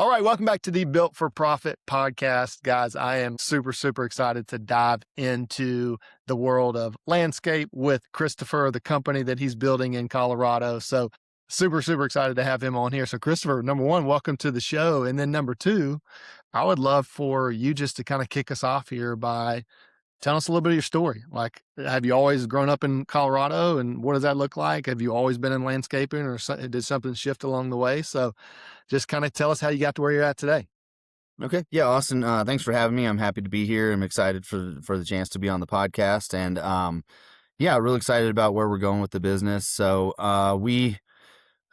All right, welcome back to the Built for Profit podcast. Guys, I am super, super excited to dive into the world of landscape with Christopher, the company that he's building in Colorado. So super, super excited to have him on here. So Christopher, number one, welcome to the show. And then number two, I would love for you just to kind of kick us off here by telling us a little bit of your story. Like, have you always grown up in Colorado and what does that look like? Have you always been in landscaping or did something shift along the way? So just kind of tell us how you got to where you're at today. Okay. Yeah, Austin, thanks for having me. I'm happy to be here. I'm excited for the chance to be on the podcast. And yeah, really excited about where we're going with the business. So a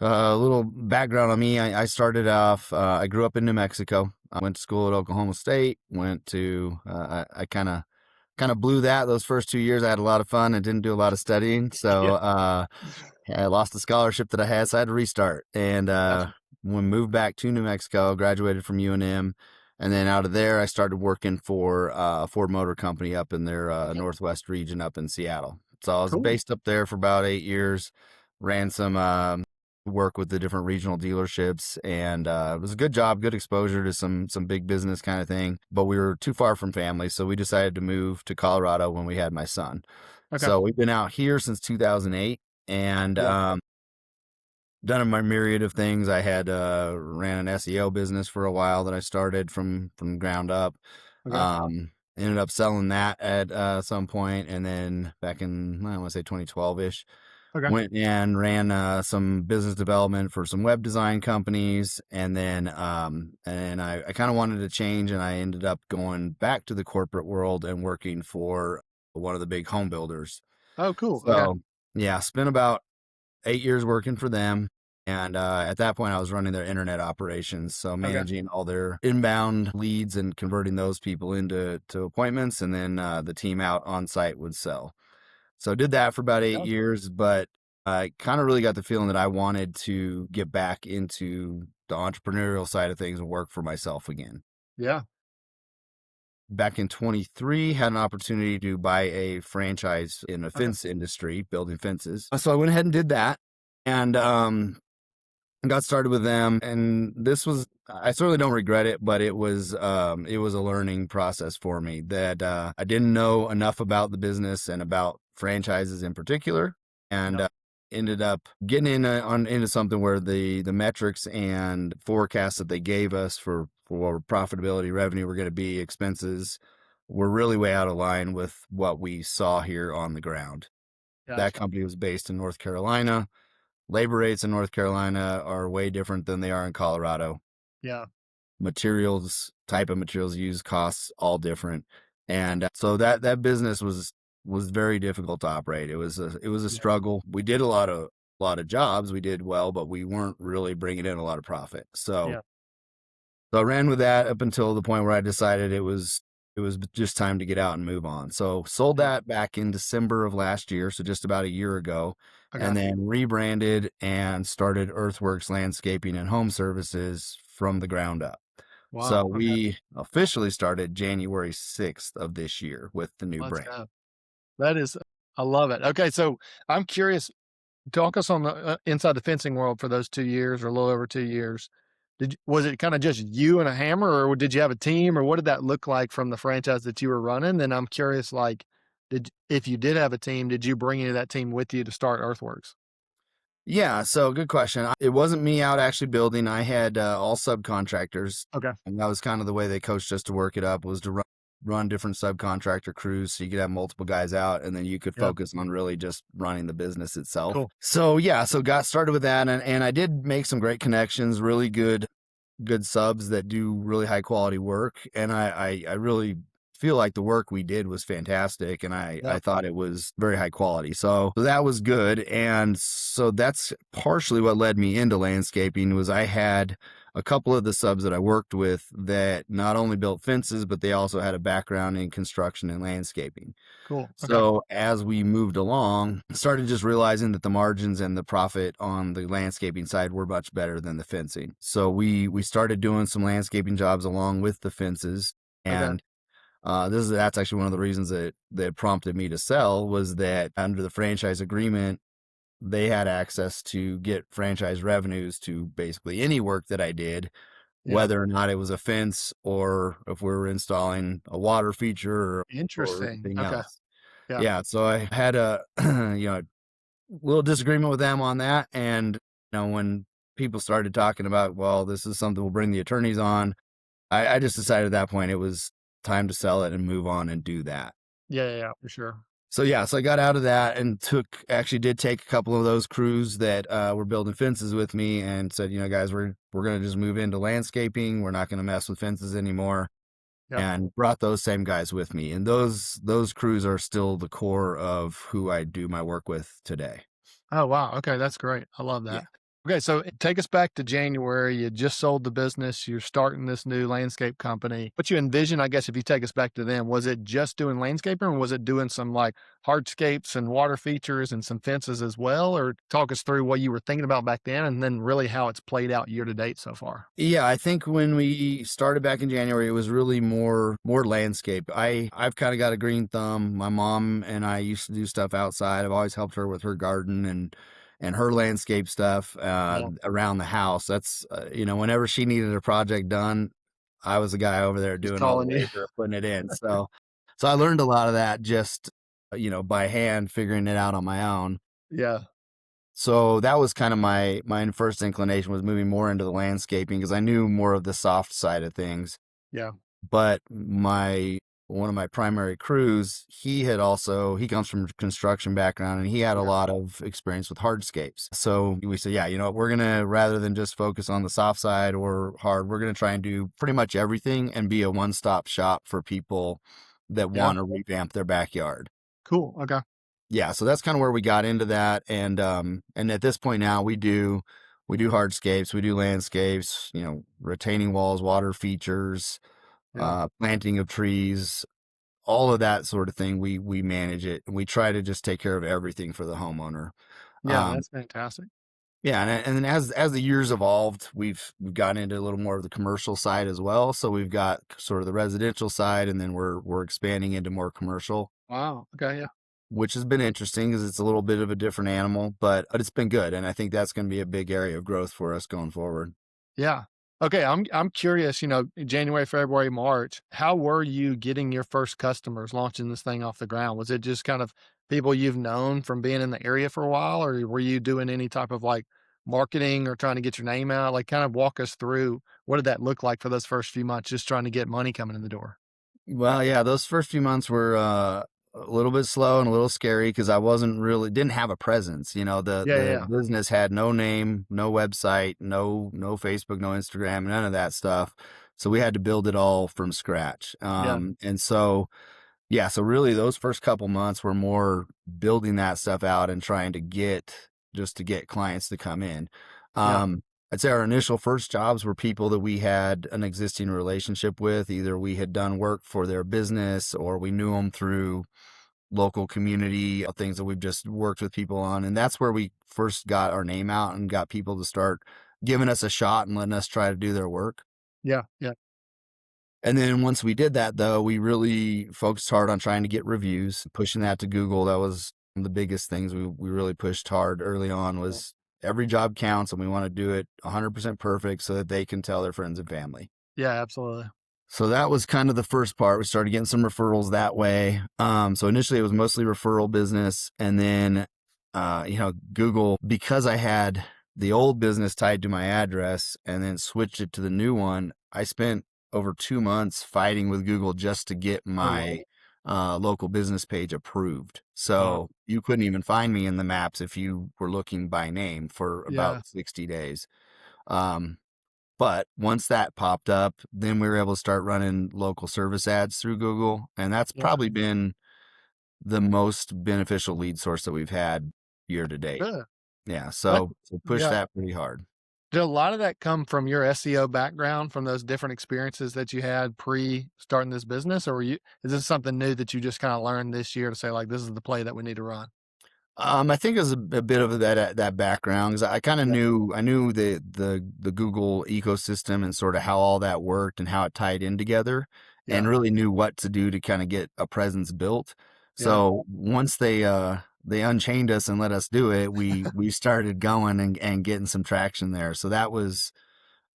little background on me. I started off, I grew up in New Mexico. I went to school at Oklahoma State, I kind of blew those first 2 years. I had a lot of fun and didn't do a lot of studying. So I lost the scholarship that I had, so I had to restart. And we moved back to New Mexico, graduated from UNM. And then out of there, I started working for a Ford Motor Company up in their Northwest region up in Seattle. So I was based up there for about 8 years, ran some work with the different regional dealerships, and it was a good job, good exposure to some big business kind of thing. But we were too far from family, so we decided to move to Colorado when we had my son. Okay. So we've been out here since 2008, and done a myriad of things. I had ran an SEO business for a while that I started from ground up. Okay. Ended up selling that at some point, and then back in, I want to say 2012-ish, Okay. went and ran some business development for some web design companies, and then I kind of wanted to change, and I ended up going back to the corporate world and working for one of the big home builders. Oh, cool. So Okay. yeah, spent about 8 years working for them. And at that point, I was running their internet operations, so managing all their inbound leads and converting those people into appointments, and then the team out on site would sell. So I did that for about 8 years, but I kind of really got the feeling that I wanted to get back into the entrepreneurial side of things and work for myself again. Yeah. Back in 23, had an opportunity to buy a franchise in the fence industry, building fences. So I went ahead and did that, and got started with them. And I certainly don't regret it, but it was a learning process for me that I didn't know enough about the business and about franchises in particular, and ended up getting into something where the metrics and forecasts that they gave us for profitability, revenue were going to be, expenses were really way out of line with what we saw here on the ground. Gotcha. That company was based in North Carolina. Labor rates in North Carolina are way different than they are in Colorado. Yeah. Type of materials used, costs all different. And so that business was very difficult to operate. It was a struggle. We did a lot of jobs. We did well, but we weren't really bringing in a lot of profit. So I ran with that up until the point where I decided it was just time to get out and move on. So sold that back in December of last year, so just about a year ago, and then rebranded and started Earthworks Landscaping and Home Services from the ground up. Wow. So we officially started January 6th of this year with the new brand. That is, I love it. Okay. So I'm curious, talk us on the inside the fencing world for those 2 years or a little over 2 years. Was it kind of just you and a hammer, or did you have a team, or what did that look like from the franchise that you were running? Then I'm curious, like, if you did have a team, did you bring any of that team with you to start Earthworks? Yeah, so good question. It wasn't me out actually building. I had all subcontractors. Okay. And that was kind of the way they coached us to work it up, was to run different subcontractor crews, so you could have multiple guys out, and then you could focus on really just running the business itself. Cool. So got started with that, and I did make some great connections, really good subs that do really high quality work, and I really feel like the work we did was fantastic, and I thought it was very high quality. So that was good. And so that's partially what led me into landscaping. Was I had a couple of the subs that I worked with that not only built fences, but they also had a background in construction and landscaping. Cool. Okay. So as we moved along, started just realizing that the margins and the profit on the landscaping side were much better than the fencing. So we started doing some landscaping jobs along with the fences. And that's actually one of the reasons that prompted me to sell, was that under the franchise agreement, they had access to get franchise revenues to basically any work that I did Yeah. whether or not it was a fence or if we were installing a water feature or Interesting. anything Okay. else. Yeah. Yeah, so I had a little disagreement with them on that, and when people started talking about, well, this is something we'll bring the attorneys on, I just decided at that point it was time to sell it and move on and do that. Yeah, yeah, yeah, for sure. So yeah, so I got out of that and actually did take a couple of those crews that were building fences with me and said, guys, we're gonna just move into landscaping. We're not gonna mess with fences anymore. Yeah. And brought those same guys with me. And those crews are still the core of who I do my work with today. Oh, wow. Okay, that's great. I love Yeah. that. Okay, so take us back to January. You just sold the business. You're starting this new landscape company. What you envision, I guess, if you take us back to them, was it just doing landscaping or was it doing some like hardscapes and water features and some fences as well? Or talk us through what you were thinking about back then and then really how it's played out year to date so far. Yeah, I think when we started back in January, it was really more landscape. I've kind of got a green thumb. My mom and I used to do stuff outside. I've always helped her with her garden and her landscape stuff Yeah. around the house. That's whenever she needed a project done, I was the guy over there Just doing all the calling you. labor, putting it in. So I learned a lot of that just by hand, figuring it out on my own. Yeah. So that was kind of my first inclination, was moving more into the landscaping because I knew more of the soft side of things. Yeah. But my one of my primary crews, he comes from construction background and he had a Yeah. lot of experience with hardscapes. So we said, yeah, we're gonna, rather than just focus on the soft side or hard, we're gonna try and do pretty much everything and be a one-stop shop for people that Yeah. want to revamp their backyard. Cool. Okay. Yeah, so that's kind of where we got into that, and at this point now we do hardscapes, we do landscapes, retaining walls, water features, Yeah. planting of trees, all of that sort of thing. We manage it, and we try to just take care of everything for the homeowner. Yeah. Um, That's fantastic. yeah, and then as the years evolved, we've gotten into a little more of the commercial side as well. So we've got sort of the residential side, and then we're expanding into more commercial, Wow. Okay. Yeah. which has been interesting because it's a little bit of a different animal, but it's been good, and I think that's going to be a big area of growth for us going forward. Yeah. Okay, I'm curious, January, February, March, how were you getting your first customers launching this thing off the ground? Was it just kind of people you've known from being in the area for a while, or were you doing any type of like marketing or trying to get your name out? Like kind of walk us through what did that look like for those first few months, just trying to get money coming in the door? Well, yeah, those first few months were a little bit slow and a little scary because I didn't have a presence. The Yeah, yeah, the yeah. business had no name, no website, no Facebook, no Instagram, none of that stuff. So we had to build it all from scratch. Yeah, And so yeah, so really those first couple months were more building that stuff out and trying to get clients to come in. yeah, Um, I'd say our initial first jobs were people that we had an existing relationship with. Either we had done work for their business or we knew them through local community things that we've just worked with people on. And that's where we first got our name out and got people to start giving us a shot and letting us try to do their work. yeah, yeah, And then once we did that, though, we really focused hard on trying to get reviews, pushing that to Google. That was one of the biggest things we really pushed hard early on, yeah, was every job counts and we want to do it 100% perfect so that they can tell their friends and family. yeah, absolutely. So that was kind of the first part. We started getting some referrals that way. So initially it was mostly referral business. And then, Google, because I had the old business tied to my address and then switched it to the new one, I spent over 2 months fighting with Google just to get Oh, wow. my local business page approved. Wow. So you couldn't even find me in the maps if you were looking by name for Yeah, about 60 days. Um, but once that popped up, then we were able to start running local service ads through Google. And that's yeah, probably been the most beneficial lead source that we've had year to date. good. Yeah. What So push yeah. that pretty hard. Did a lot of that come from your SEO background, from those different experiences that you had pre starting this business? Or is this something new that you just kind of learned this year to say, like, this is the play that we need to run? I think it was a bit of that background because I kind of Yeah. I knew the Google ecosystem and sort of how all that worked and how it tied in together, and Yeah. really knew what to do to kind of get a presence built. Yeah. So once they unchained us and let us do it, we started going and getting some traction there. So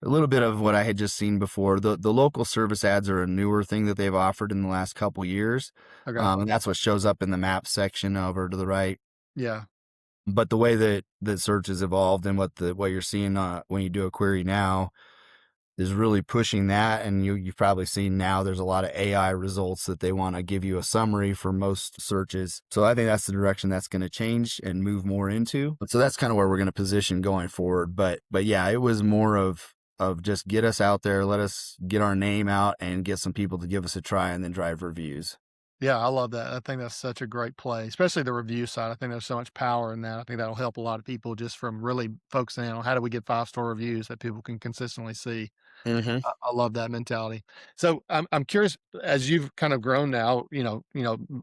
a little bit of what I had just seen before. The local service ads are a newer thing that they've offered in the last couple years, Okay. and that's what shows up in the map section over to the right. Yeah. But the way that search has evolved and what you're seeing when you do a query now is really pushing that. And you've probably seen now there's a lot of AI results that they want to give you a summary for most searches. So I think that's the direction that's going to change and move more into. So that's kind of where we're going to position going forward. But yeah, it was more of just get us out there, let us get our name out and get some people to give us a try and then drive reviews. Yeah, I love that. I think that's such a great play, especially the review side. I think there's so much power in that. I think that'll help a lot of people just from really focusing in on how do we get 5-star reviews that people can consistently see. Hmm. I love that mentality. So I'm curious, as you've kind of grown now,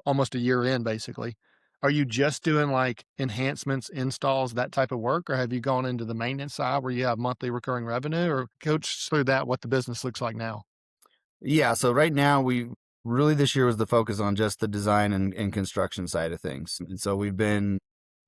almost a year in basically, are you just doing like enhancements, installs, that type of work, or have you gone into the maintenance side where you have monthly recurring revenue, or coach us through that, what the business looks like now? Yeah. So right now we really this year was the focus on just the design and construction side of things. And so we've been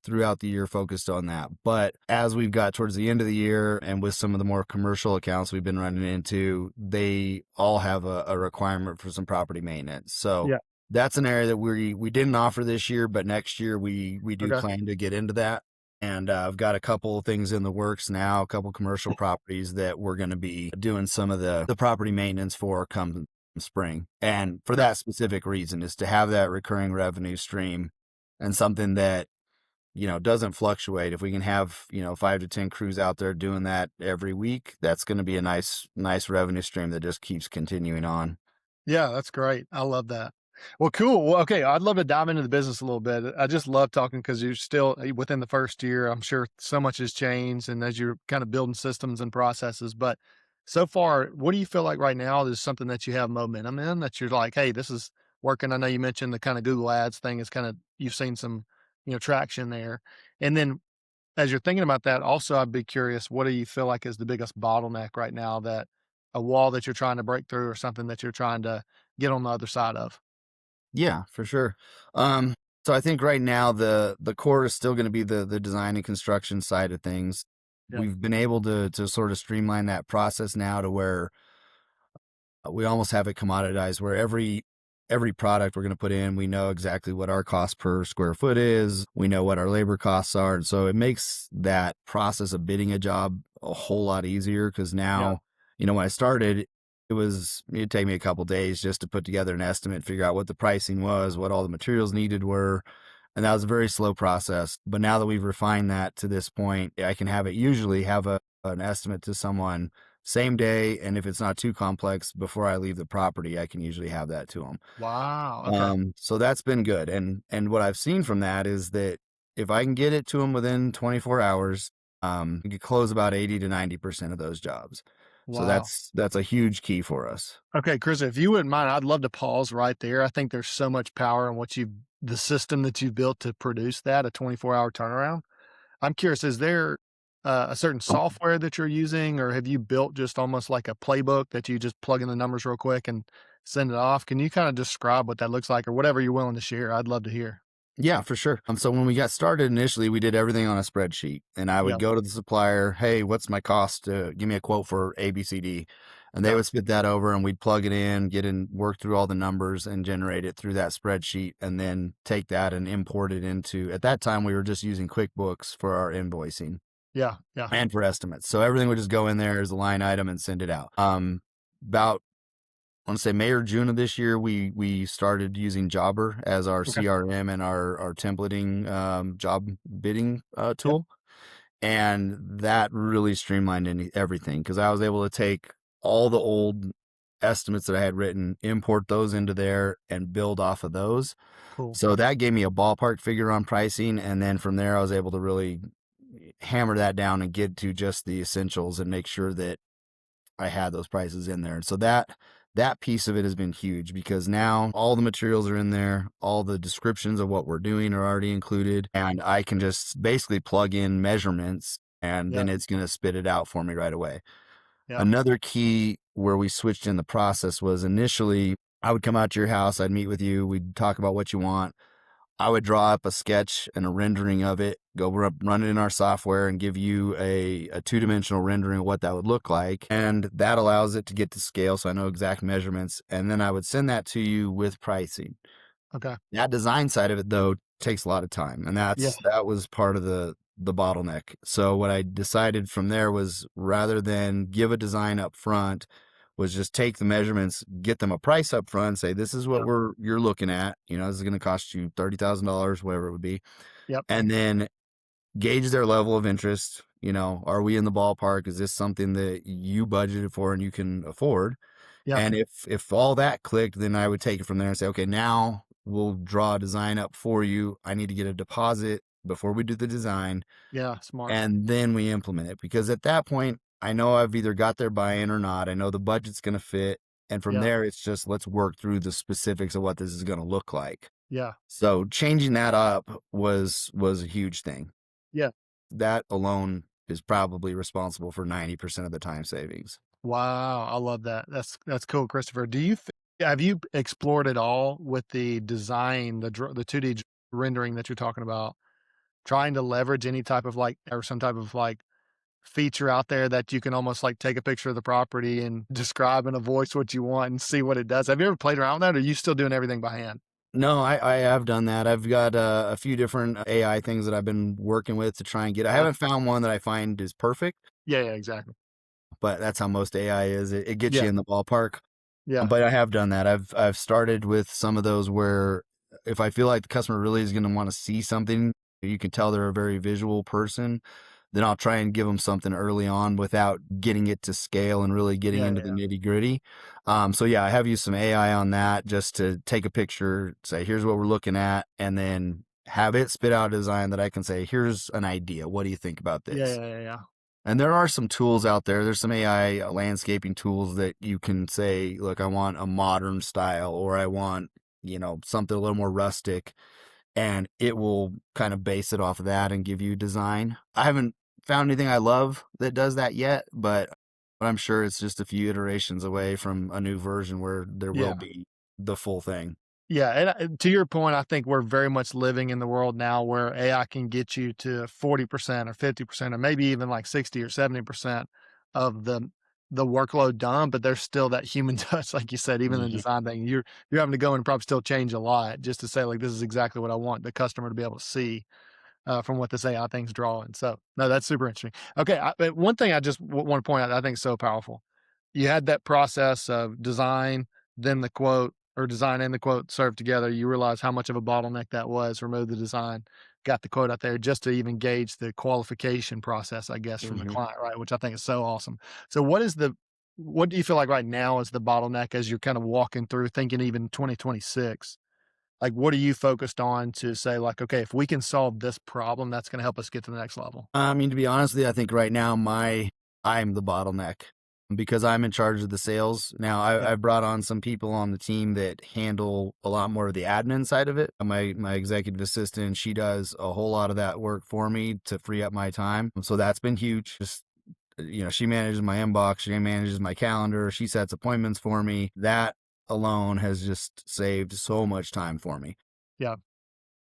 throughout the year focused on that. But as we've got towards the end of the year and with some of the more commercial accounts we've been running into, they all have a requirement for some property maintenance. So Yeah. that's an area that we didn't offer this year, but next year we do Okay. plan to get into that. And I've got a couple of things in the works now, a couple commercial properties that we're going to be doing some of the property maintenance for come spring. And for Okay. that specific reason is to have that recurring revenue stream and something that doesn't fluctuate. If we can have, 5 to 10 crews out there doing that every week, that's going to be a nice revenue stream that just keeps continuing on. Yeah, that's great. I love that. Well, cool. Well, okay, I'd love to dive into the business a little bit. I just love talking because you're still within the first year. I'm sure so much has changed, and as you're kind of building systems and processes. But so far, what do you feel like right now is something that you have momentum in that you're like, hey, this is working? I know you mentioned the kind of Google Ads thing is kind of you've seen some traction there, and then as you're thinking about that, also, I'd be curious, what do you feel like is the biggest bottleneck right now, that a wall that you're trying to break through or something that you're trying to get on the other side of? Yeah, for sure. Um, so I think right now the core is still going to be the design and construction side of things. Yeah. We've been able to sort of streamline that process now to where we almost have it commoditized where every product we're going to put in, we know exactly what our cost per square foot is. We know what our labor costs are. And so it makes that process of bidding a job a whole lot easier because Yeah. now, when I started, it'd take me a couple days just to put together an estimate, figure out what the pricing was, what all the materials needed were. And that was a very slow process. But now that we've refined that to this point, I can usually have an estimate to someone same day. And if it's not too complex, before I leave the property, I can usually have that to them. Wow, okay. So that's been good. And what I've seen from that is that if I can get it to them within 24 hours, you could close about 80 to 90% of those jobs. So Wow. that's a huge key for us. Okay, Chris, if you wouldn't mind, I'd love to pause right there. I think there's so much power in the system that you've built to produce that, a 24-hour turnaround. I'm curious, is there a certain software that you're using, or have you built just almost like a playbook that you just plug in the numbers real quick and send it off? Can you kind of describe what that looks like or whatever you're willing to share? I'd love to hear. Yeah, for sure. So when we got started initially, we did everything on a spreadsheet, and I would Yeah. go to the supplier, "Hey, what's my cost? Give me a quote for ABCD," and they Okay. would spit that over, and we'd plug it in, work through all the numbers, and generate it through that spreadsheet, and then take that and import it into. At that time, we were just using QuickBooks for our invoicing Yeah. Yeah. and for estimates, so everything would just go in there as a line item and send it out. About I want to say May or June of this year, we started using Jobber as our Okay. CRM and our templating job bidding Yep. tool, and that really streamlined everything because I was able to take all the old estimates that I had written, import those into there, and build off of those. Cool. So that gave me a ballpark figure on pricing, and then from there, I was able to really hammer that down and get to just the essentials and make sure that I had those prices in there. And so that piece of it has been huge because now all the materials are in there, all the descriptions of what we're doing are already included, and I can just basically plug in measurements and Yeah. then it's going to spit it out for me right away. Yeah. Another key where we switched in the process was initially I would come out to your house, I'd meet with you, we'd talk about what you want. I would draw up a sketch and a rendering of it run it in our software and give you a two-dimensional rendering of what that would look like. And that allows it to get to scale, so I know exact measurements. And then I would send that to you with pricing. Okay. That design side of it, though, takes a lot of time, and Yeah. that was part of the bottleneck. So what I decided from there was, rather than give a design up front, was just take the measurements, get them a price up front, say, this is what Yep. you're looking at. This is going to cost you $30,000, whatever it would be. Yep. And then gauge their level of interest. Are we in the ballpark? Is this something that you budgeted for and you can afford? Yeah. And if all that clicked, then I would take it from there and say, okay, now we'll draw a design up for you. I need to get a deposit before we do the design, Yeah. Smart. and then we implement it. Because at that point, I know I've either got their buy-in or not. I know the budget's going to fit. And from Yeah. there, it's just, let's work through the specifics of what this is going to look like. Yeah. So changing that up was a huge thing. Yeah. That alone is probably responsible for 90% of the time savings. Wow, I love that. That's cool, Christopher. Have you explored it all with the design, the 2D rendering that you're talking about, trying to leverage any type of like or some type of like feature out there that you can almost like take a picture of the property and describe in a voice what you want and see what it does? Have you ever played around with that, or are you still doing everything by hand? No, I have done that. I've got a few different AI things that I've been working with to try and get. I Uh-huh. haven't found one that I find is perfect, Yeah, yeah, exactly. but that's how most AI is. It gets you Yeah, in the ballpark. yeah, But I have done that. I've started with some of those where, if I feel like the customer really is going to want to see something, you can tell they're a very visual person, then I'll try and give them something early on without getting it to scale and really getting yeah, into the yeah, nitty gritty. So yeah, I have used some AI on that just to take a picture, say, here's what we're looking at, and then have it spit out a design that I can say, here's an idea. What do you think about yeah, this? yeah, yeah, yeah. And there are some tools out there. There's some AI landscaping tools that you can say, look, I want a modern style, or I want, something a little more rustic, and it will kind of base it off of that and give you design. I haven't found anything I love that does that yet, but I'm sure it's just a few iterations away from a new version where there will Yeah. be the full thing. Yeah, and to your point, I think we're very much living in the world now where AI can get you to 40% or 50% or maybe even like 60 or 70% of the workload done, but there's still that human touch, like you said, even the Mhm. design thing. You're having to go and probably still change a lot just to say like this is exactly what I want the customer to be able to see from what this AI thing's drawing. So no, that's super interesting. Okay, but one thing I just want to point out that I think is so powerful. You had that process of design, then the quote, or design and the quote served together. You realize how much of a bottleneck that was. Remove the design, got the quote out there just to even gauge the qualification process, I guess, from the Mhm. client, right? Which I think is so awesome. So, what do you feel like right now is the bottleneck as you're kind of walking through, thinking even 2026? Like, what are you focused on to say, like, okay, if we can solve this problem, that's going to help us get to the next level? I mean, to be honest with you, I think right now I'm the bottleneck because I'm in charge of the sales. Now Yeah, I've brought on some people on the team that handle a lot more of the admin side of it. My executive assistant, she does a whole lot of that work for me to free up my time. So that's been huge. Just, she manages my inbox, she manages my calendar, she sets appointments for me. That alone has just saved so much time for me yeah,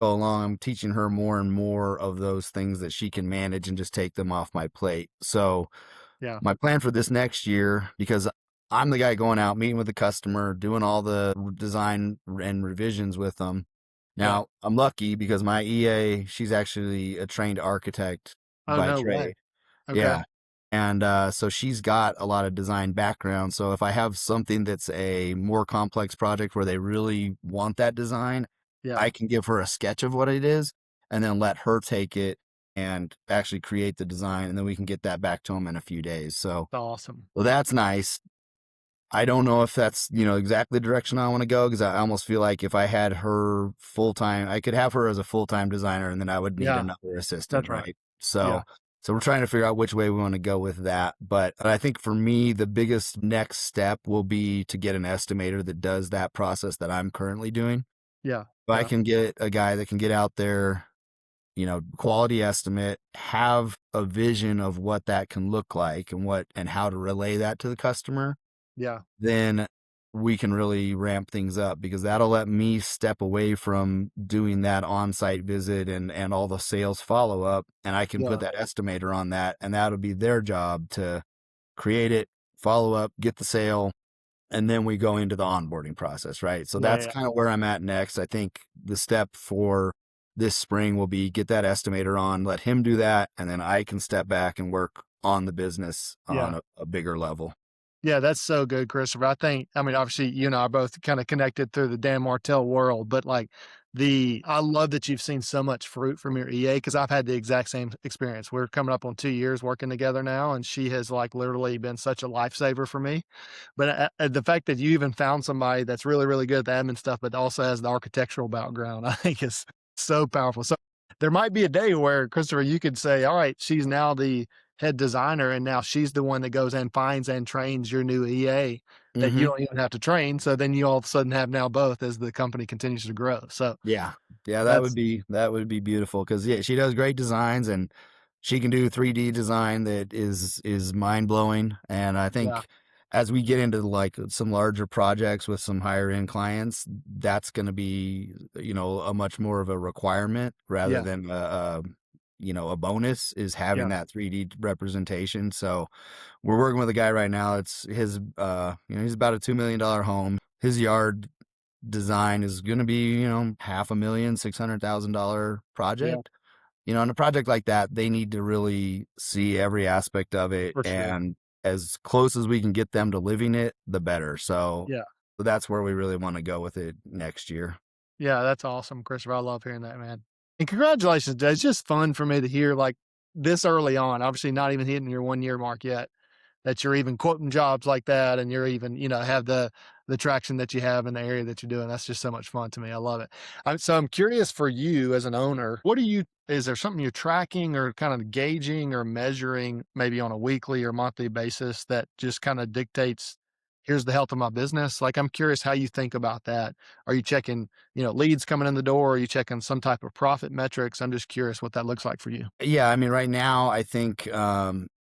go along. I'm teaching her more and more of those things that she can manage and just take them off my plate. So yeah, my plan for this next year, because I'm the guy going out, meeting with the customer, doing all the design and revisions with them. yeah. Now, I'm lucky because my EA, she's actually a trained architect Oh, by no way. trade. Okay. Yeah. And so she's got a lot of design background. So if I have something that's a more complex project where they really want that design, Yeah. I can give her a sketch of what it is and then let her take it and actually create the design. And then we can get that back to them in a few days. So, Awesome. well, that's nice. I don't know if that's, exactly the direction I want to go because I almost feel like if I had her full time, I could have her as a full time designer and then I would need Yeah, another assistant, that's right. right? Yeah, So we're trying to figure out which way we want to go with that. But I think for me, the biggest next step will be to get an estimator that does that process that I'm currently doing. yeah, If I yeah, can get a guy that can get out there, quality estimate, have a vision of what that can look like and how to relay that to the customer, yeah, then we can really ramp things up, because that'll let me step away from doing that on-site visit and all the sales follow-up, and I can put Yeah. that estimator on that, and that'll be their job to create it, follow up, get the sale, and then we go into the onboarding process, right? So Yeah. that's Yeah. kind of where I'm at next. I think the step for this spring will be get that estimator on, let him do that, and then I can step back and work on the business on Yeah. a bigger level. Yeah, that's so good, Christopher. I mean, obviously, you and I are both kind of connected through the Dan Martell world, but like I love that you've seen so much fruit from your EA because I've had the exact same experience. We're coming up on 2 years working together now, and she has like literally been such a lifesaver for me. But the fact that you even found somebody that's really, really good at the admin stuff, but also has the architectural background, I think is so powerful. So there might be a day where, Christopher, you could say, all right, she's now the head designer, and now she's the one that goes and finds and trains your new EA that you Hmm. don't even have to train. So then you all of a sudden have now both as the company continues to grow. So Yeah. Yeah, that's that would be beautiful, because yeah, she does great designs, and she can do 3D design that is mind-blowing. And I yeah, think as we get into like some larger projects with some higher end clients, that's going to be, a much more of a requirement rather yeah, than a bonus, is having yeah, that 3D representation. So we're working with a guy right now. It's his, he's about a $2 million home. His yard design is going to be, $500,000, $600,000 yeah, project. On a project like that, they need to really see every aspect of it, for sure. and as close as we can get them to living it, the better. So Yeah. that's where we really want to go with it next year. Yeah, that's awesome, Christopher. I love hearing that, man. And congratulations. It's just fun for me to hear like this early on, obviously not even hitting your 1 year mark yet, that you're even quoting jobs like that and you're even, have the traction that you have in the area that you're doing. That's just so much fun to me. I love it. I'm curious for you as an owner, is there something you're tracking or kind of gauging or measuring maybe on a weekly or monthly basis that just kind of dictates, here's the health of my business? Like, I'm curious how you think about that. Are you checking, leads coming in the door? Are you checking some type of profit metrics? I'm just curious what that looks like for you. Yeah, I mean, right now, I think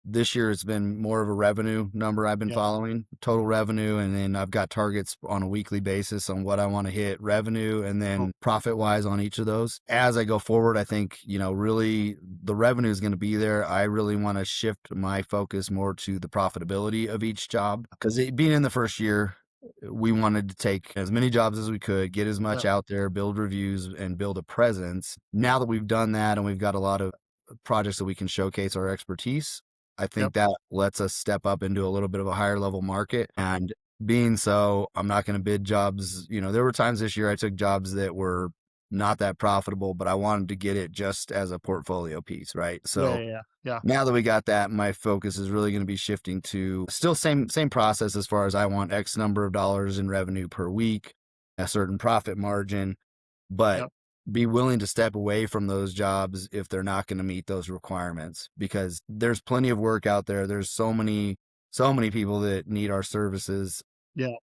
this year it's been more of a revenue number I've been Yeah. following, total revenue, and then I've got targets on a weekly basis on what I want to hit revenue and Cool. then profit wise on each of those. As I go forward, I think, really the revenue is going to be there. I really want to shift my focus more to the profitability of each job, because being in the first year, we wanted to take as many jobs as we could, get as much Yep. out there, build reviews, and build a presence. Now that we've done that and we've got a lot of projects that we can showcase our expertise, I Yep. think that lets us step up into a little bit of a higher level market. And being so, I'm not going to bid jobs. There were times this year I took jobs that were not that profitable, but I wanted to get it just as a portfolio piece, right? Yeah. So Yeah. Yeah. Yeah. now that we got that, my focus is really going to be shifting to still same process, as far as I want X number of dollars in revenue per week, a certain profit margin, but Yep. be willing to step away from those jobs if they're not going to meet those requirements, because there's plenty of work out there. There's so many people that need our services. Yeah.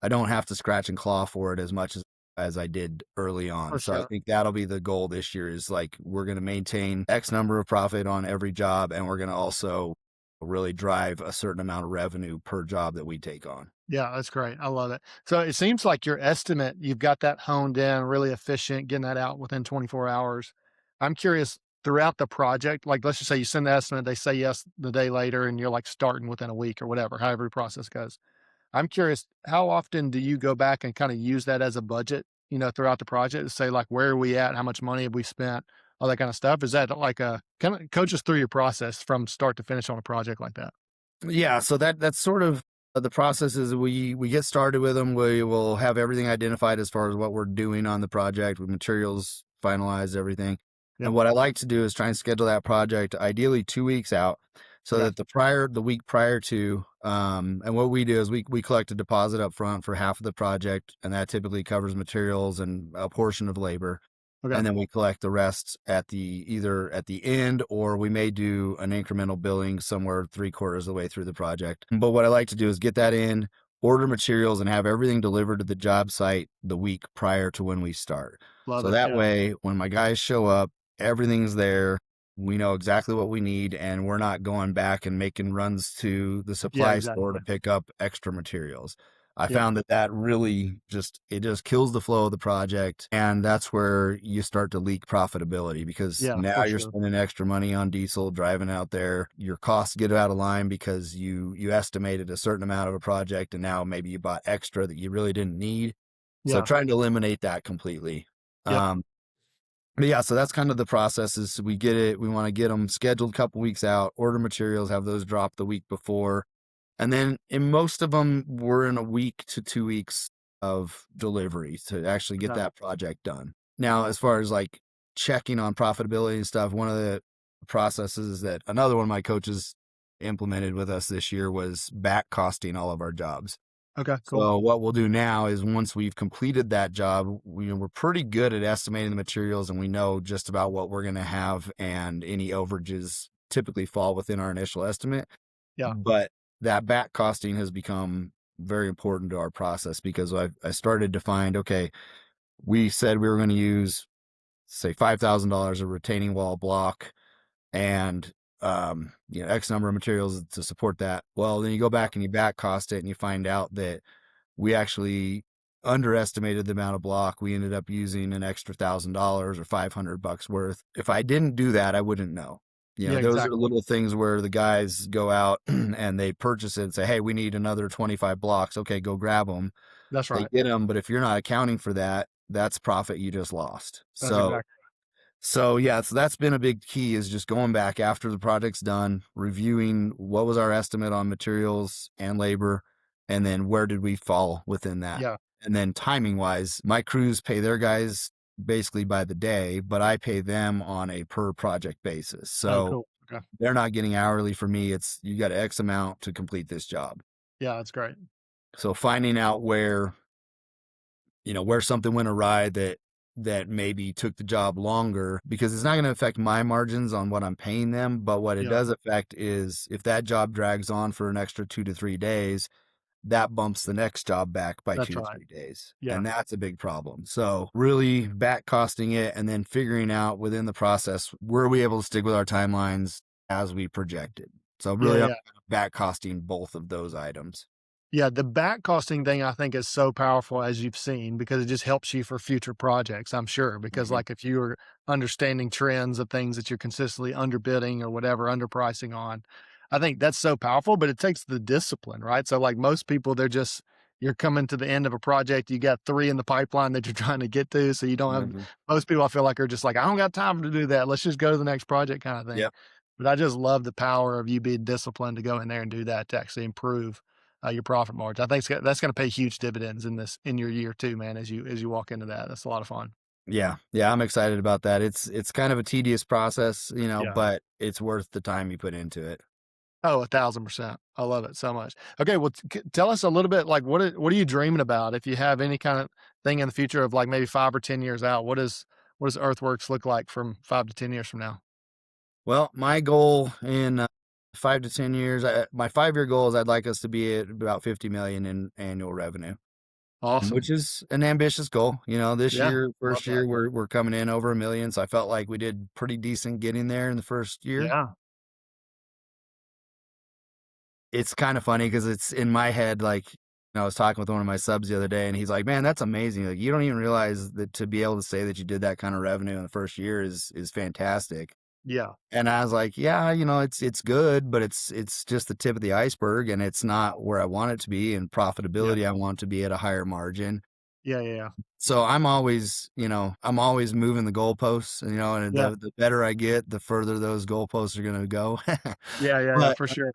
I don't have to scratch and claw for it as much as I did early on. For So I sure. think that'll be the goal this year, is like, we're going to maintain X number of profit on every job, and we're going to also really drive a certain amount of revenue per job that we take on. Yeah, that's great. I love it. So it seems like your estimate, you've got that honed in, really efficient, getting that out within 24 hours. I'm curious throughout the project, like let's just say you send the estimate, they say yes the day later, and you're like starting within a week or whatever, however your process goes. I'm curious, how often do you go back and kind of use that as a budget, throughout the project to say like, where are we at? How much money have we spent? All that kind of stuff. Is that like a kind of coach us through your process from start to finish on a project like that? Yeah, so that's sort of the process. Is we get started with them. We will have everything identified as far as what we're doing on the project, with materials finalized, everything. Yep. And what I like to do is try and schedule that project ideally 2 weeks out, so Okay. that the week prior to, and what we do is we collect a deposit up front for half of the project, and that typically covers materials and a portion of labor, Okay. and then we collect the rest either at the end, or we may do an incremental billing somewhere 3/4 of the way through the project. But what I like to do is get that in, order materials, and have everything delivered to the job site the week prior to when we start. Love So it. that Yeah. way, when my guys show up, everything's there. We know exactly what we need, and we're not going back and making runs to the Yeah, supply store exactly. to pick up extra materials. I Yep. found that that really it just kills the flow of the project, and that's where you start to leak profitability because Yeah, now for you're sure. spending extra money on diesel driving out there. Your costs get out of line because you estimated a certain amount of a project, and now maybe you bought extra that you really didn't need. So Yeah. trying to eliminate that completely. Yep. Um, but yeah, so that's kind of the process is we get it. We want to get them scheduled a couple weeks out, order materials, have those drop the week before. And then in most of them, we're in a week to 2 weeks of delivery to actually get Okay. that project done. Now, as far as like checking on profitability and stuff, one of the processes that another one of my coaches implemented with us this year was back costing all of our jobs. Okay, cool. So what we'll do now is once we've completed that job, we're pretty good at estimating the materials and we know just about what we're going to have and any overages typically fall within our initial estimate. Yeah. But that back costing has become very important to our process because I started to find, okay, we said we were going to use, say, $5,000 of retaining wall block and, X number of materials to support that. Well, then you go back and you back cost it and you find out that we actually underestimated the amount of block. We ended up using an extra $1,000 or $500 worth. If I didn't do that, I wouldn't know. Yeah, Those are exactly. little things where the guys go out and they purchase it and say, "Hey, we need another 25 blocks." Okay, go grab them. That's They right. get them, but if you're not accounting for that, that's profit you just lost. That's So exactly so yeah, so that's been a big key is just going back after the project's done, reviewing what was our estimate on materials and labor, and then where did we fall within that. yeah. And then timing wise, my crews pay their guys basically by the day, but I pay them on a per project basis. Oh, So cool. Okay. they're not getting hourly for me. It's you got X amount to complete this job. Yeah, that's great. So finding out where something went awry that maybe took the job longer because it's not going to affect my margins on what I'm paying them, but what it Yeah, does affect is if that job drags on for an extra 2 to 3 days, that bumps the next job back by that's two to right. three days. Yeah. And that's a big problem. So really back costing it and then figuring out within the process, were we able to stick with our timelines as we projected? So Yeah, really I'm yeah. back costing both of those items. Yeah, the back costing thing I think is so powerful as you've seen because it just helps you for future projects, I'm sure. Because Mhm. like if you're understanding trends of things that you're consistently underbidding or whatever, underpricing on, I think that's so powerful, but it takes the discipline, right? So like most people, you're coming to the end of a project, you got 3 in the pipeline that you're trying to get to. So you don't have Mhm. most people I feel like are just like, I don't got time to do that. Let's just go to the next project kind of thing. Yep. But I just love the power of you being disciplined to go in there and do that to actually improve your profit margin. I think that's going to pay huge dividends in your year too, man. As you walk into that, that's a lot of fun. Yeah. Yeah, I'm excited about that. It's kind of a tedious process, Yeah. but it's worth the time you put into it. Oh, 1,000%. I love it so much. Okay, well, tell us a little bit. Like, what are you dreaming about? If you have any kind of thing in the future of like maybe 5 or 10 years out, what does Earthworks look like from 5 to 10 years from now? Well, my goal in 5 to 10 years, my 5-year goal is I'd like us to be at about 50 million in annual revenue, Awesome. which is an ambitious goal. This Yeah, year, love first that. year, we're coming in over 1 million, so I felt like we did pretty decent getting there in the first year. Yeah, It's kind of funny because it's in my head, like, I was talking with one of my subs the other day, and he's like, "Man, that's amazing! Like, you don't even realize that to be able to say that you did that kind of revenue in the first year is fantastic." yeah, And I was like, "Yeah, it's good, but it's just the tip of the iceberg, and it's not where I want it to be. And yeah, profitability, I want to be at a higher margin." yeah, yeah, yeah, So I'm always moving the goalposts, and yeah, the better I get, the further those goalposts are going to go. yeah, yeah, yeah, but for sure.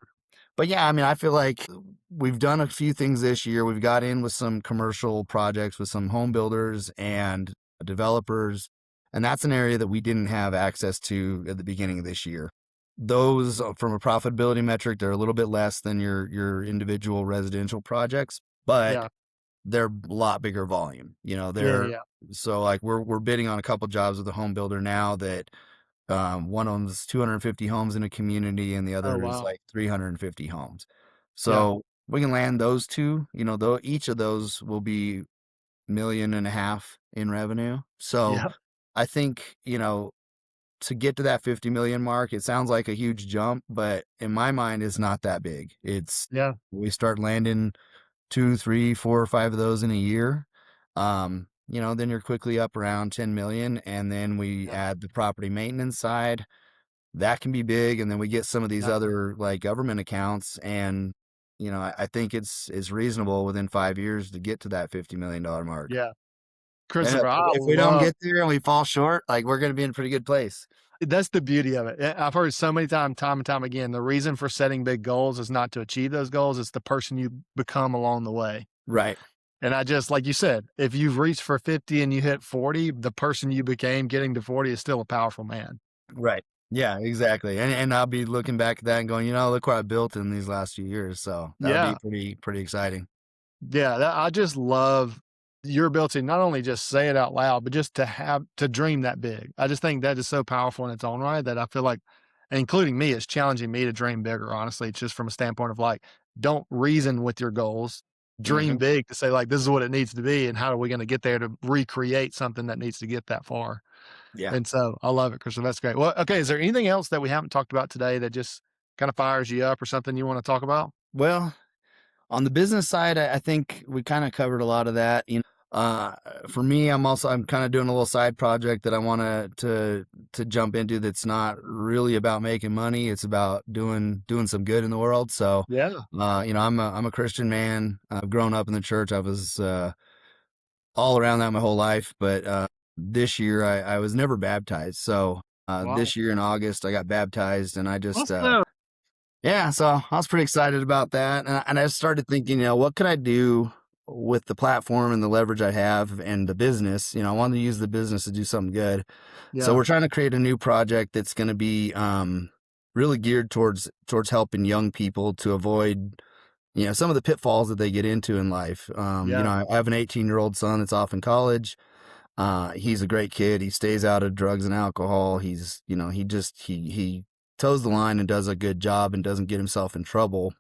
But yeah, I mean, I feel like we've done a few things this year. We've got in with some commercial projects with some home builders and developers, and that's an area that we didn't have access to at the beginning of this year. Those, from a profitability metric, they're a little bit less than your individual residential projects, but Yeah, they're a lot bigger volume. yeah, yeah, They're yeah. so like we're bidding on a couple jobs with a home builder now that one owns 250 homes in a community, and the Oh other is wow. like 350 homes. Yeah, So we can land those two. Though each of those will be 1.5 million in revenue. So yeah, I think to get to that 50 million mark, it sounds like a huge jump, but in my mind, it's not that big. It's yeah, we start landing two, three, four, or five of those in a year, then you're quickly up around 10 million. And then we Yeah. add the property maintenance side. That can be big. And then we get some of these Yeah. other like government accounts. And, I think it's reasonable within 5 years to get to that $50 million mark. Yeah. And Christopher, I if we don't love get there and we fall short, like we're going to be in a pretty good place. that's the beauty of it. I've heard so many time and time again, the reason for setting big goals is not to achieve those goals, it's the person you become along the way. Right. And I just like you said, if you've reached for 50 and you hit 40, the person you became getting to 40 is still a powerful man. Right. Yeah, exactly. And I'll be looking back at that and going, look what I built in these last few years. So that'll be Yeah. pretty exciting. Yeah, I just love your ability not only just say it out loud, but just to dream that big. I just think that is so powerful in its own right that I feel like, including me, it's challenging me to dream bigger. Honestly, it's just from a standpoint of like, don't reason with your goals, dream Hmm. big to say like, this is what it needs to be, and how are we going to get there to recreate something that needs to get that far. Yeah. And so I love it, Christian. That's great. Well, okay, is there anything else that we haven't talked about today that just kind of fires you up or something you want to talk about? Well, on the business side, I think we kind of covered a lot of that. Uh, for me, I'm kind of doing a little side project that I want to jump into. That's not really about making money. It's about doing some good in the world. So, Yeah. I'm a Christian man. I've grown up in the church. I was all around that my whole life, but this year I was never baptized. So Wow. this year in August I got baptized, and I just Awesome. yeah, so I was pretty excited about that, and I started thinking, what could I do with the platform and the leverage I have and the business? I wanted to use the business to do something good. So Yeah. we're trying to create a new project that's going to be really geared towards helping young people to avoid some of the pitfalls that they get into in life. Yeah. I have an 18-year-old son that's off in college. He's a great kid. He stays out of drugs and alcohol. He toes the line and does a good job and doesn't get himself in trouble.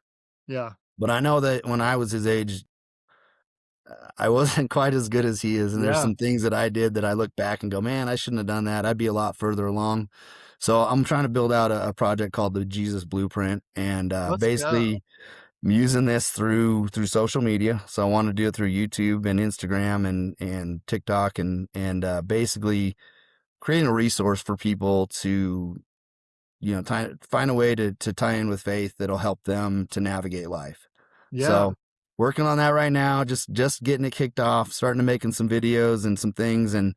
Yeah. But I know that when I was his age, I wasn't quite as good as he is. And there's Yeah. some things that I did that I look back and go, man, I shouldn't have done that. I'd be a lot further along. So I'm trying to build out a project called the Jesus Blueprint. And Let's go. basically, I'm using this through social media. So I want to do it through YouTube and Instagram and TikTok and basically creating a resource for people to find a way to tie in with faith that'll help them to navigate life. Yeah. So working on that right now, just getting it kicked off, starting to making some videos and some things, and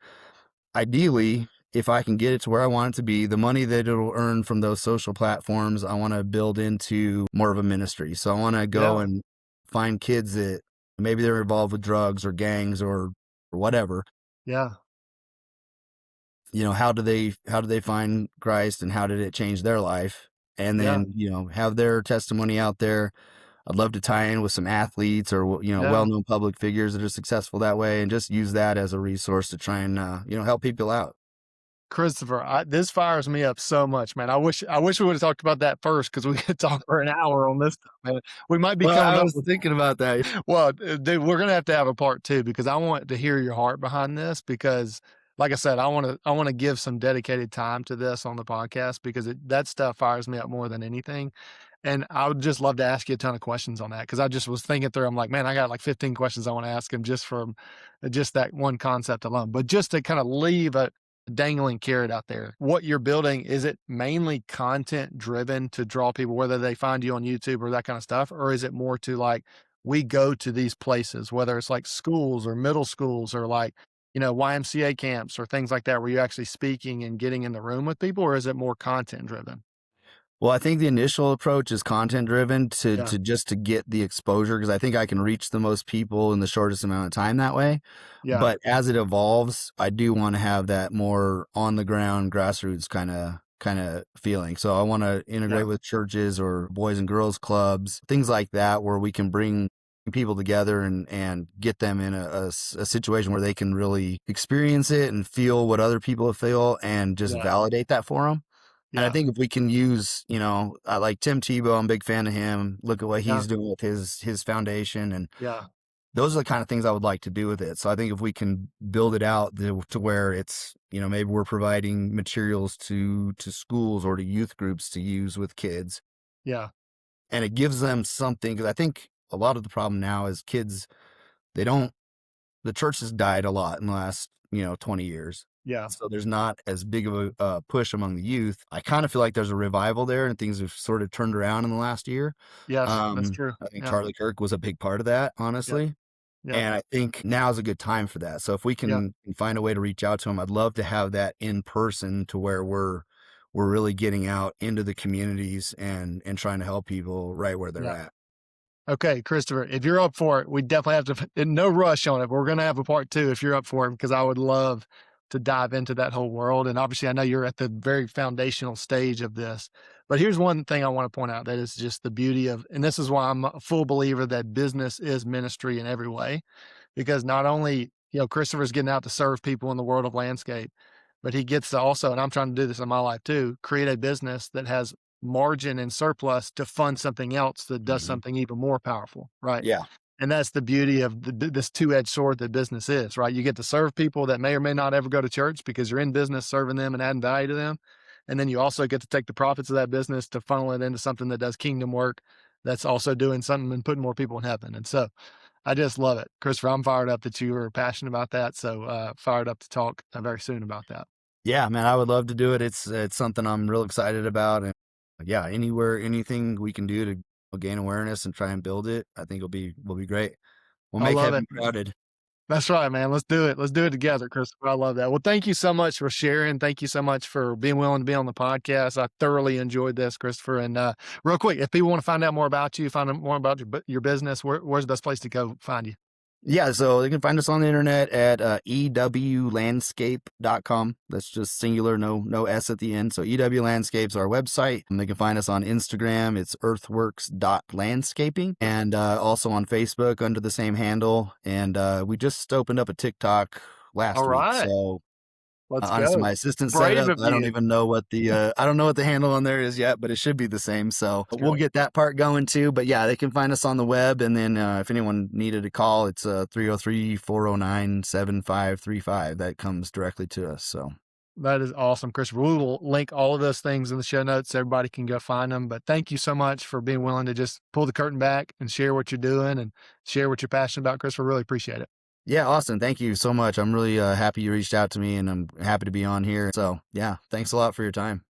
ideally, if I can get it to where I want it to be, the money that it'll earn from those social platforms, I want to build into more of a ministry. So I want to go Yeah. and find kids that maybe they're involved with drugs or gangs or whatever. Yeah. How do they find Christ, and how did it change their life? And Yeah. then, have their testimony out there. I'd love to tie in with some athletes or, Yeah. well-known public figures that are successful that way, and just use that as a resource to try and, help people out. Christopher, this fires me up so much, man. I wish we would have talked about that first because we could talk for an hour on this stuff, man. We might be Well, coming I up was with thinking about that. well, dude, we're gonna have to have a part two because I want to hear your heart behind this because, like I said, I wanna give some dedicated time to this on the podcast because that stuff fires me up more than anything. And I would just love to ask you a ton of questions on that because I just was thinking through. I'm like, man, I got like 15 questions I want to ask him just from just that one concept alone. But just to kind of leave a dangling carrot out there, what you're building, is it mainly content driven to draw people, whether they find you on YouTube or that kind of stuff? Or is it more to like, we go to these places, whether it's like schools or middle schools or like, YMCA camps or things like that, where you're actually speaking and getting in the room with people? Or is it more content driven? Well, I think the initial approach is content driven to Yeah. to just to get the exposure, because I think I can reach the most people in the shortest amount of time that way. Yeah. But as it evolves, I do want to have that more on the ground grassroots kind of feeling. So I want to Yeah. integrate with churches or boys and girls clubs, things like that, where we can bring people together and get them in a situation where they can really experience it and feel what other people feel and just Yeah. validate that for them. And I Yeah. think if we can use, I like Tim Tebow, I'm a big fan of him. Look at what Yeah. he's doing with his foundation, and Yeah. those are the kind of things I would like to do with it. So I think if we can build it out to where it's, maybe we're providing materials to schools or to youth groups to use with kids, Yeah. and it gives them something. Because I think a lot of the problem now is kids, they don't, the church has died a lot in the last, 20 years. Yeah. So there's not as big of a push among the youth. I kind of feel like there's a revival there and things have sort of turned around in the last year. Yes, that's true. I think Yeah. Charlie Kirk was a big part of that, Yep. honestly. Yep. And I think now is a good time for that. So if we Yep. can find a way to reach out to them, I'd love to have that in person to where we're really getting out into the communities and trying to help people right where they're Yeah. at. Okay, Christopher, if you're up for it, we definitely have to, and no rush on it, but we're going to have a part two if you're up for it, because I would love to dive into that whole world. And obviously, I know you're at the very foundational stage of this. But here's one thing I want to point out that is just the beauty of, and this is why I'm a full believer that business is ministry in every way, because not only, Christopher's getting out to serve people in the world of landscape, but he gets to also, and I'm trying to do this in my life too, create a business that has margin and surplus to fund something else that does Mhm. something even more powerful, right? Yeah. And that's the beauty of this two-edged sword that business is, right? You get to serve people that may or may not ever go to church because you're in business serving them and adding value to them. And then you also get to take the profits of that business to funnel it into something that does kingdom work that's also doing something and putting more people in heaven. And so I just love it. Christopher, I'm fired up that you were passionate about that. So fired up to talk very soon about that. Yeah, man, I would love to do it. It's something I'm real excited about, and yeah, anywhere, anything we can do to gain awareness and try and build it, I think will be great. We'll I make love it. heaven crowded. That's right, man. Let's do it. Let's do it together, Christopher. I love that. Well, thank you so much for sharing. Thank you so much for being willing to be on the podcast. I thoroughly enjoyed this, Christopher. And real quick, if people want to find out more about you, find out more about your business, where's the best place to go find you? Yeah, so you can find us on the internet at ewlandscape.com. That's just singular, no S at the end. So EW Landscape's our website. And they can find us on Instagram. It's earthworks.landscaping. And also on Facebook under the same handle. And we just opened up a TikTok All last week. right. So Let's honestly, go. my assistant set it Brave up. of I don't you. even know what I don't know what the handle on there is yet, but it should be the same. So That's we'll great. get that part going too. But yeah, they can find us on the web. And then if anyone needed a call, it's 303-409-7535. That comes directly to us. So That is awesome, Christopher. We will link all of those things in the show notes so everybody can go find them. But thank you so much for being willing to just pull the curtain back and share what you're doing and share what you're passionate about, Christopher. Really appreciate it. yeah, Austin, thank you so much. I'm really happy you reached out to me and I'm happy to be on here. So yeah, thanks a lot for your time.